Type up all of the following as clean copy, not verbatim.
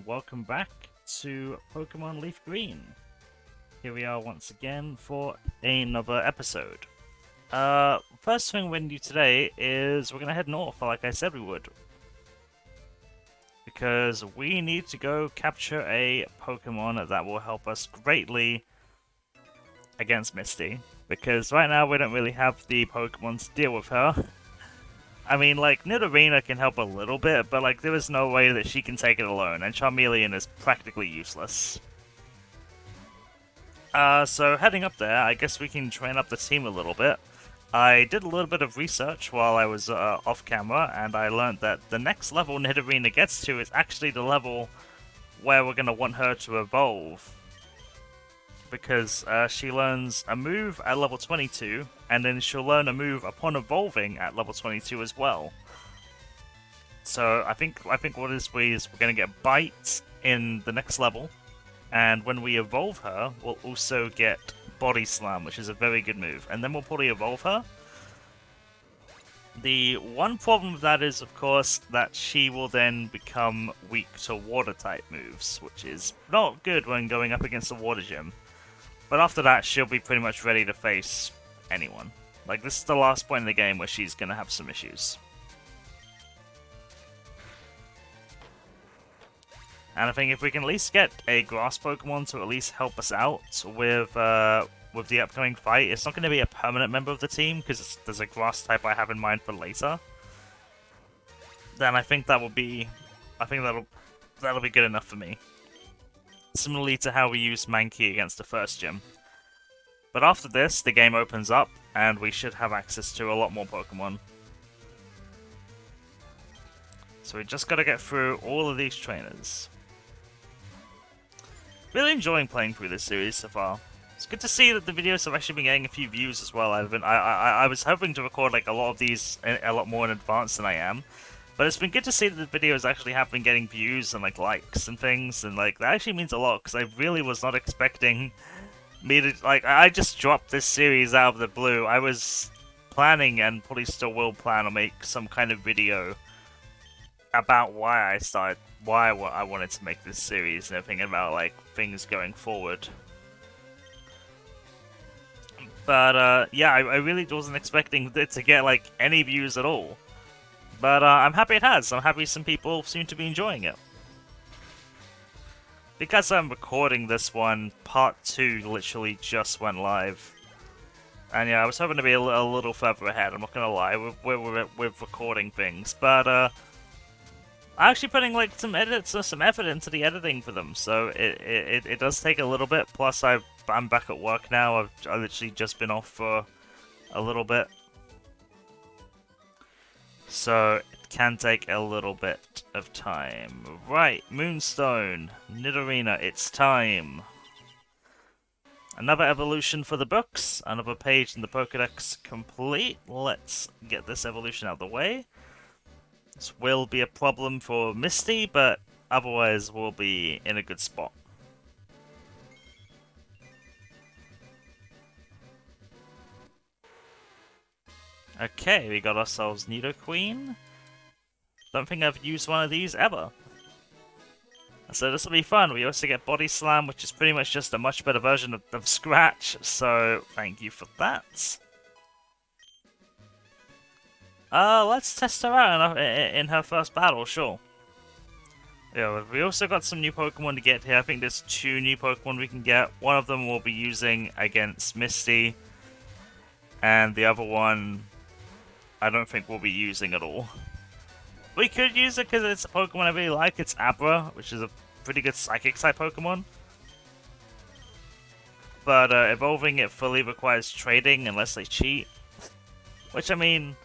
welcome back to Pokemon Leafgreen. Here we are once again for another episode. First thing we're going to do today is we're going to head north, like I said we would. Because we need to go capture a Pokemon that will help us greatly against Misty. Because right now we don't really have the Pokemon to deal with her. I mean, like, Nidorina can help a little bit, but, like, there is no way that she can take it alone, and Charmeleon is practically useless. So heading up there, I guess we can train up the team a little bit. I did a little bit of research while I was off camera, and I learned that the next level Nidorina gets to is actually the level where we're going to want her to evolve. Because she learns a move at level 22, and then she'll learn a move upon evolving at level 22 as well. So I think what is we're going to get Bite in the next level, and when we evolve her, we'll also get Body Slam, which is a very good move, and then we'll probably evolve her. The one problem with that is, of course, that she will then become weak to Water-type moves, which is not good when going up against a Water Gym. But after that, she'll be pretty much ready to face anyone. Like, this is the last point in the game where she's going to have some issues. And I think if we can at least get a Grass Pokemon to at least help us out with the upcoming fight, it's not going to be a permanent member of the team, because there's a Grass type I have in mind for later. Then I think that will be... that'll be good enough for me. Similarly to how we used Mankey against the first gym. But after this, the game opens up, and we should have access to a lot more Pokemon. So we just gotta get through all of these trainers. Really enjoying playing through this series so far. It's good to see that the videos have actually been getting a few views as well. I was hoping to record like a lot of these a lot more in advance than I am. But it's been good to see that the videos actually have been getting views and like likes and things, and like that actually means a lot, because I really was not expecting me to, like, I just dropped this series out of the blue. I was planning, and probably still will plan, to make some kind of video about why I wanted to make this series and everything, about like things going forward. But yeah, I really wasn't expecting it to get like any views at all. But I'm happy it has. I'm happy some people seem to be enjoying it. Because I'm recording this one, part 2 literally just went live. And yeah, I was hoping to be a little further ahead, I'm not gonna lie, with recording things. But I'm actually putting like some effort into the editing for them, so it does take a little bit. Plus I'm back at work now. I've literally just been off for a little bit. So, it can take a little bit of time. Right, Moonstone, Nidorina, it's time. Another evolution for the books, another page in the Pokedex complete. Let's get this evolution out of the way. This will be a problem for Misty, but otherwise we'll be in a good spot. Okay, we got ourselves Nidoqueen. Don't think I've used one of these ever. So this will be fun. We also get Body Slam, which is pretty much just a much better version of Scratch, so thank you for that. Let's test her out in her first battle, sure. Yeah, we also got some new Pokemon to get here. I think there's 2 new Pokemon we can get. One of them we'll be using against Misty, and the other one I don't think we'll be using at all. We could use it because it's a Pokemon I really like. It's Abra, which is a pretty good Psychic-type Pokemon. But evolving it fully requires trading unless they cheat. Which, I mean,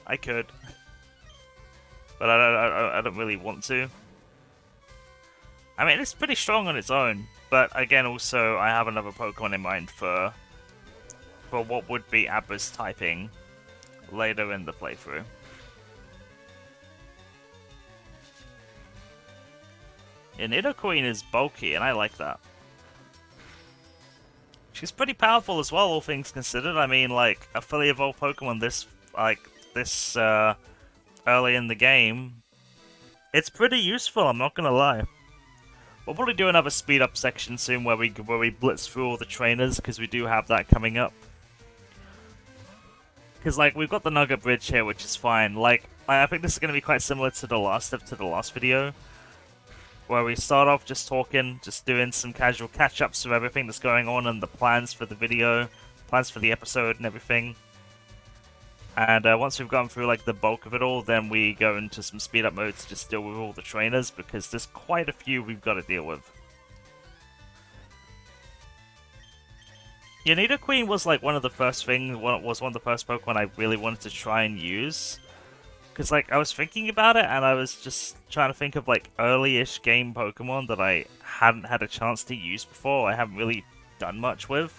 I could. But I don't really want to. I mean, it's pretty strong on its own. But again, also, I have another Pokemon in mind for what would be Abra's typing later in the playthrough. Yeah, Nidoqueen is bulky, and I like that. She's pretty powerful as well, all things considered. I mean, like, a fully evolved Pokemon this early in the game, it's pretty useful, I'm not gonna lie. We'll probably do another speed up section soon where we blitz through all the trainers, because we do have that coming up. Because like we've got the Nugget Bridge here, which is fine. Like I think this is going to be quite similar to the last video, where we start off just talking, just doing some casual catch-ups of everything that's going on and the plans for the video, plans for the episode and everything. And once we've gone through like the bulk of it all, then we go into some speed up mode to just deal with all the trainers, because there's quite a few we've got to deal with. Yeah, Nidoqueen was like one of the first Pokemon I really wanted to try and use. Because like I was thinking about it and I was just trying to think of like early-ish game Pokemon that I hadn't had a chance to use before, I haven't really done much with.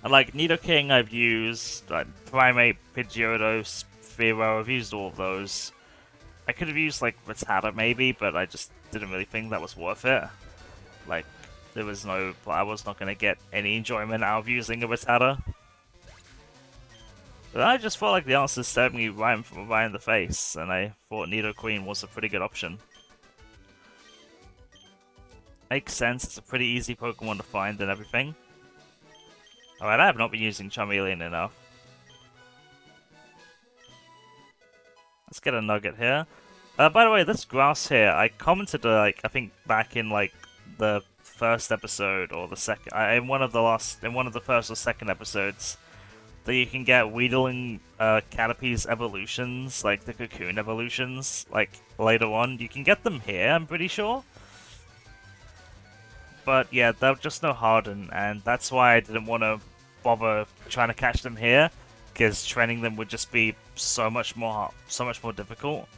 And like Nidoking I've used, like Primeape, Pidgeotto, Spearow, I've used all of those. I could have used like Rattata maybe, but I just didn't really think that was worth it. Like, I was not going to get any enjoyment out of using a Rattata. But I just felt like the answers stared me right in the face, and I thought Nidoqueen was a pretty good option. Makes sense, it's a pretty easy Pokemon to find and everything. Alright, I have not been using Charmeleon enough. Let's get a Nugget here. By the way, this grass here, I commented like I think back in like the first episode or the second, in one of the first or second episodes, that you can get Weedling Caterpie's evolutions, like the Cocoon evolutions, like later on. You can get them here, I'm pretty sure. But yeah, they're just no Harden, and that's why I didn't want to bother trying to catch them here, because training them would just be so much more difficult.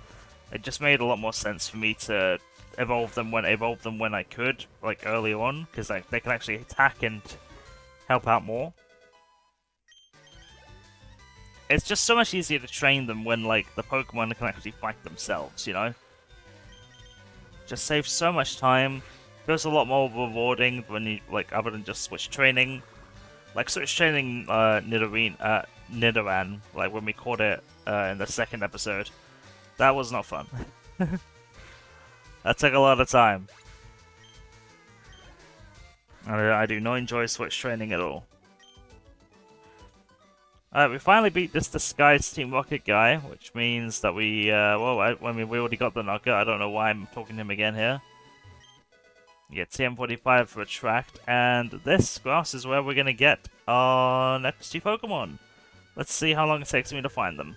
It just made a lot more sense for me to evolve them when I could, like early on, because like they can actually attack and help out more. It's just so much easier to train them when like the Pokemon can actually fight themselves, you know? Just saves so much time. Feels a lot more rewarding when you, like, other than just switch training. Like switch training Nidoran, like when we caught it in the second episode. That was not fun. That took a lot of time. I do not enjoy switch training at all. Alright, we finally beat this Disguised Team Rocket guy, which means that we, we already got the Nugget. I don't know why I'm talking to him again here. Yeah, TM45 for Attract, and this grass is where we're going to get our next two Pokemon. Let's see how long it takes me to find them.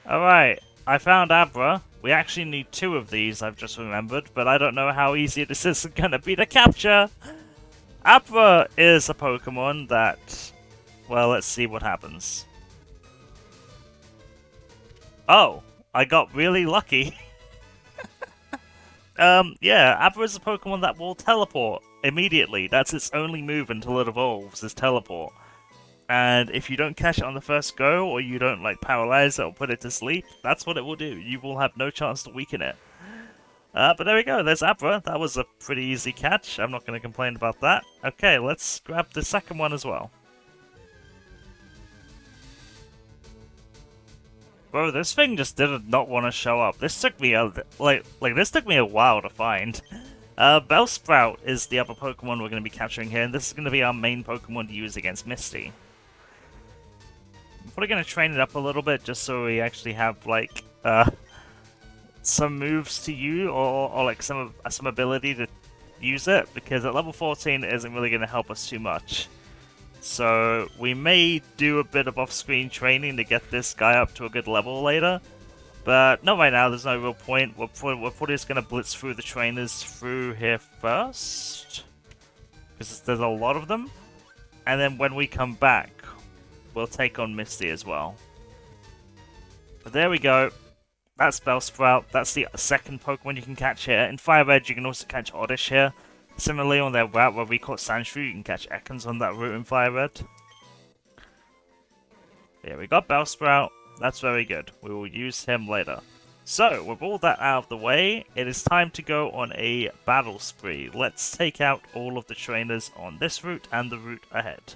Alright, I found Abra. We actually need two of these, I've just remembered, but I don't know how easy this is going to be to capture. Abra is a Pokemon that, well, let's see what happens. Oh, I got really lucky. Yeah, Abra is a Pokemon that will teleport immediately. That's its only move until it evolves, is teleport. And if you don't catch it on the first go, or you don't, like, paralyze it or put it to sleep, that's what it will do. You will have no chance to weaken it. But there we go, there's Abra. That was a pretty easy catch. I'm not going to complain about that. Okay, let's grab the second one as well. Bro, this thing just did not want to show up. This took me this took me a while to find. Bellsprout is the other Pokemon we're going to be capturing here, and this is going to be our main Pokemon to use against Misty. I'm probably going to train it up a little bit just so we actually have like some moves to use, or like some ability to use it, because at level 14 it isn't really going to help us too much. So we may do a bit of off-screen training to get this guy up to a good level later, but not right now. There's no real point. We're probably just going to blitz through the trainers through here first, because there's a lot of them, and then when we come back, we'll take on Misty as well. But there we go. That's Bellsprout. That's the second Pokemon you can catch here. In Fire Red, you can also catch Oddish here. Similarly, on their route where we caught Sandshrew, you can catch Ekans on that route in Fire Red. Here we got Bellsprout. That's very good. We will use him later. So, with all that out of the way, it is time to go on a battle spree. Let's take out all of the trainers on this route and the route ahead.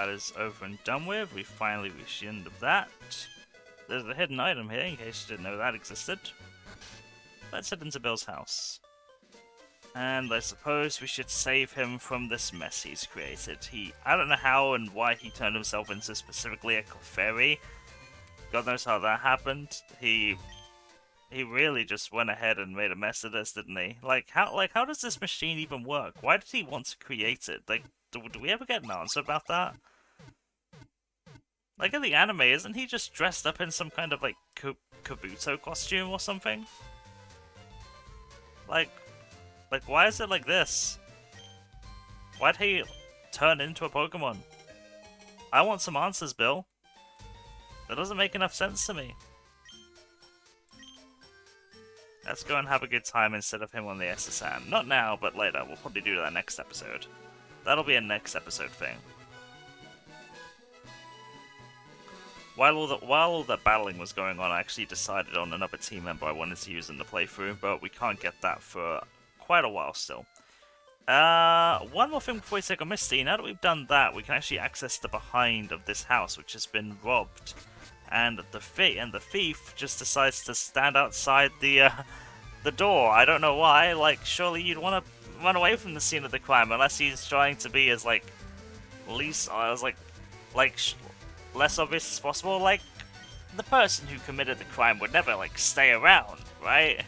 that is over and done with. We finally reached the end of that. There's a hidden item here, in case you didn't know that existed. Let's head into Bill's house. And I suppose we should save him from this mess he's created. I don't know how and why he turned himself into specifically a Clefairy. God knows how that happened. He really just went ahead and made a mess of this, didn't he? How does this machine even work? Why did he want to create it? Do we ever get an answer about that? In the anime, isn't he just dressed up in some kind of, Kabuto costume or something? Why is it like this? Why'd he turn into a Pokemon? I want some answers, Bill. That doesn't make enough sense to me. Let's go and have a good time instead of him on the SSN. Not now, but later. We'll probably do that next episode. That'll be a next episode thing. While all the battling was going on, I actually decided on another team member I wanted to use in the playthrough, but we can't get that for quite a while still. One more thing before we take on Misty. Now that we've done that, we can actually access the behind of this house, which has been robbed. And the thief just decides to stand outside the door. I don't know why. Surely you'd want to run away from the scene of the crime, unless he's trying to be as least less obvious as possible. The person who committed the crime would never stay around, right?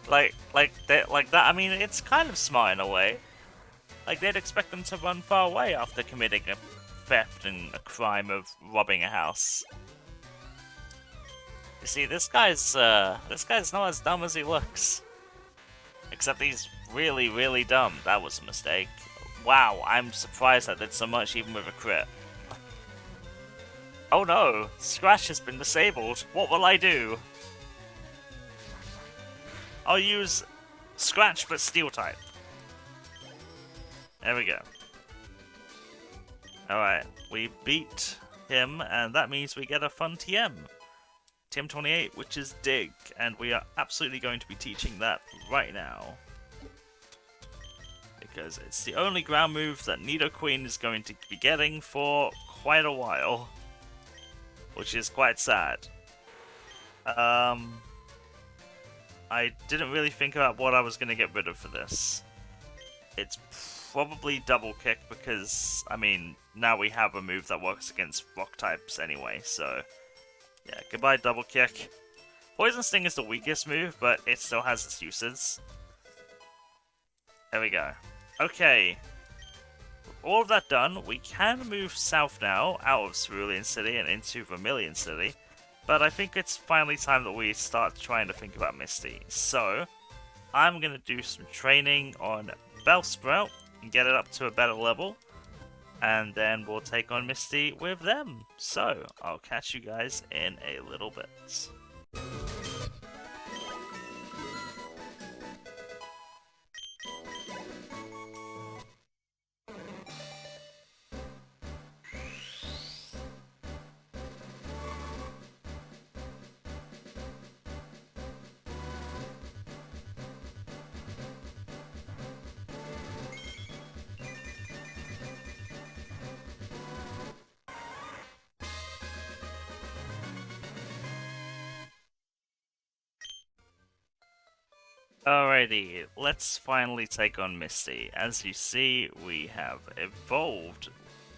Like that. I mean, it's kind of smart in a way. They'd expect them to run far away after committing a theft and a crime of robbing a house. You see, this guy's not as dumb as he looks. Except he's really, really dumb. That was a mistake. Wow, I'm surprised I did so much even with a crit. Oh no, Scratch has been disabled. What will I do? I'll use Scratch but Steel type. There we go. Alright, we beat him, and that means we get a fun TM. TM28, which is Dig, and we are absolutely going to be teaching that right now. Because it's the only ground move that Nidoqueen is going to be getting for quite a while. Which is quite sad. I didn't really think about what I was going to get rid of for this. It's probably Double Kick because, I mean, now we have a move that works against rock types anyway, so yeah, goodbye Double Kick. Poison Sting is the weakest move, but it still has its uses. There we go. Okay. With all of that done, we can move south now, out of Cerulean City and into Vermilion City, but I think it's finally time that we start trying to think about Misty. So, I'm going to do some training on Bellsprout and get it up to a better level, and then we'll take on Misty with them. So, I'll catch you guys in a little bit. Alrighty, let's finally take on Misty. As you see, we have evolved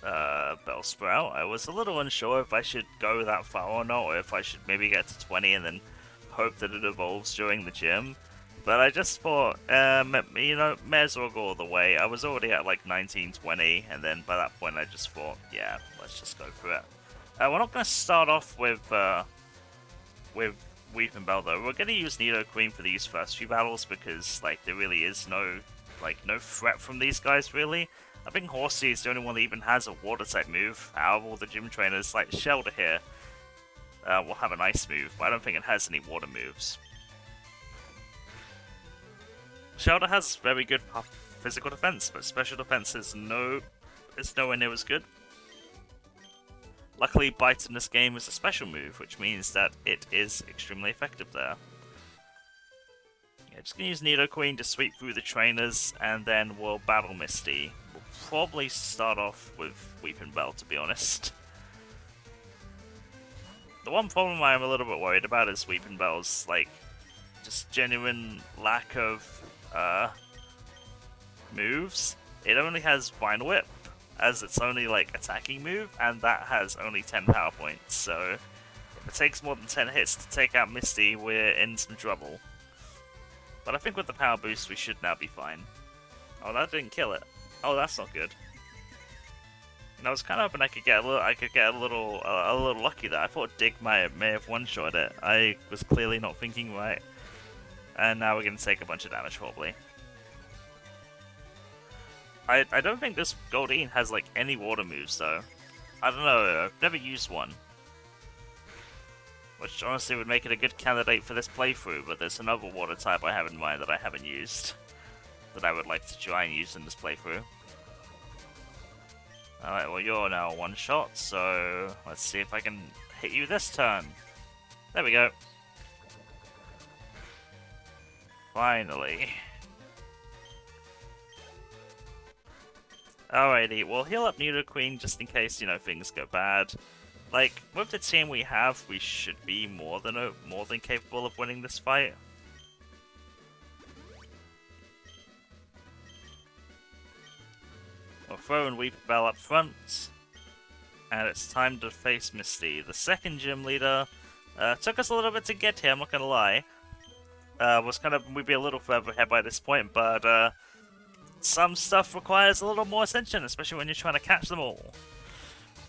Bellsprout. I was a little unsure if I should go that far or not, or if I should maybe get to 20 and then hope that it evolves during the gym. But I just thought, you know, may as well go all the way. I was already at like 19, 20, and then by that point I just thought, yeah, let's just go for it. We're not going to start off with Weeping Bell though. We're going to use Nidoqueen for these first few battles because there really is no threat from these guys really. I think Horsey is the only one that even has a water type move out of all the gym trainers. Shelter here will have an ice move, but I don't think it has any water moves. Shelter has very good physical defense, but special defense is nowhere near as good. Luckily, Bite in this game is a special move, which means that it is extremely effective there. Yeah, just gonna use Nidoqueen to sweep through the trainers, and then we'll battle Misty. We'll probably start off with Weeping Bell, to be honest. The one problem I'm a little bit worried about is Weeping Bell's, like, just genuine lack of, moves. It only has Vine Whip as its only, like, attacking move, and that has only 10 power points, so if it takes more than 10 hits to take out Misty, we're in some trouble. But I think with the power boost, we should now be fine. Oh, that didn't kill it. Oh, that's not good. And I was kind of hoping I could get a little lucky there. I thought Dig may have one-shot it. I was clearly not thinking right. And now we're going to take a bunch of damage, probably. I don't think this Goldeen has, like, any water moves, though. I don't know, I've never used one. Which honestly would make it a good candidate for this playthrough, but there's another water type I have in mind that I haven't used. That I would like to try and use in this playthrough. Alright, well you're now one shot, so let's see if I can hit you this turn. There we go. Finally. Alrighty, we'll heal up Nidoqueen just in case, you know, things go bad. Like, with the team we have, we should be more than capable of winning this fight. We'll throw in Weeping Bell up front. And it's time to face Misty. The second gym leader took us a little bit to get here, I'm not gonna lie. We'd be a little further ahead by this point, but some stuff requires a little more attention, especially when you're trying to catch them all.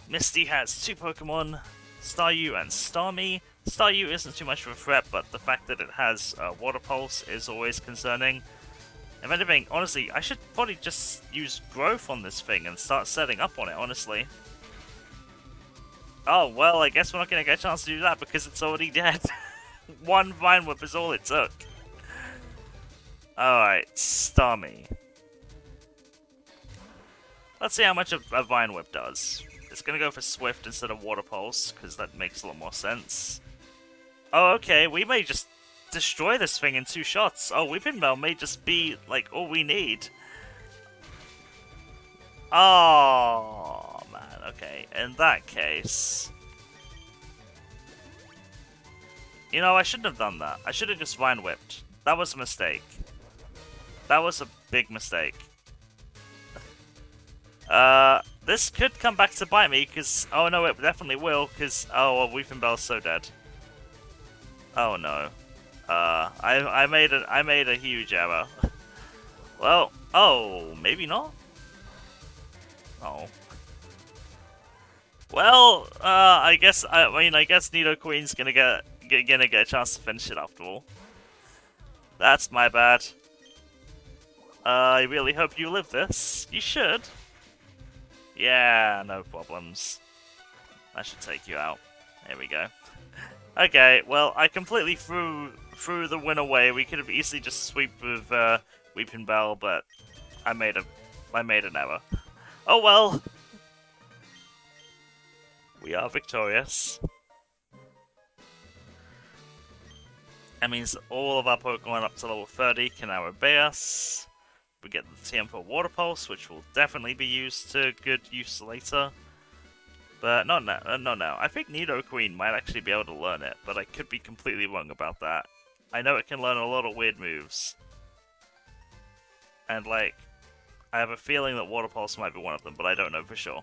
Misty has two Pokemon, Staryu and Starmie. Staryu isn't too much of a threat, but the fact that it has Water Pulse is always concerning. If anything, honestly, I should probably just use Growth on this thing and start setting up on it, honestly. Oh, well, I guess we're not going to get a chance to do that because it's already dead. One Vine Whip is all it took. Alright, Starmie. Let's see how much a Vine Whip does. It's gonna go for Swift instead of Water Pulse, because that makes a lot more sense. Oh, okay, we may just destroy this thing in 2 shots. Oh, Weeping Bell may just be, like, all we need. Oh, man, okay. In that case... You know, I shouldn't have done that. I should have just Vine Whipped. That was a mistake. That was a big mistake. This could come back to bite me, because... Oh no, it definitely will, because... Oh, well, Weeping Bell's so dead. Oh no. I made a huge error. Well, oh, maybe not? Oh. Well, I guess Nidoqueen's gonna get a chance to finish it after all. That's my bad. I really hope you live this. You should. Yeah, no problems. I should take you out. There we go. Okay, well, I completely threw the win away. We could have easily just swept with Weeping Bell, but I made an error. Oh well. We are victorious. That means all of our Pokemon up to level 30 can now obey us. We get the TM for Water Pulse, which will definitely be used to good use later. But not now. Not now. I think Nidoqueen might actually be able to learn it, but I could be completely wrong about that. I know it can learn a lot of weird moves. And, like, I have a feeling that Water Pulse might be one of them, but I don't know for sure.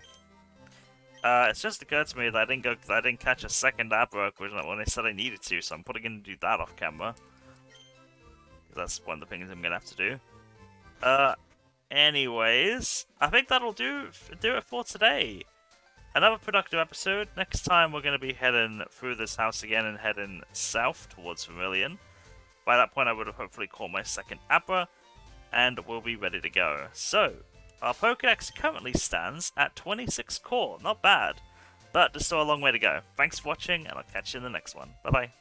It's just occurred to me that I didn't catch a second Abra when they said I needed to, so I'm probably going to do that off camera. That's one of the things I'm going to have to do. Anyways, I think that'll do it for today. Another productive episode. Next time we're going to be heading through this house again and heading south towards Vermilion. By that point I would have hopefully caught my second Abra, and we'll be ready to go. So, our Pokedex currently stands at 26 core. Not bad, but there's still a long way to go. Thanks for watching, and I'll catch you in the next one. Bye bye.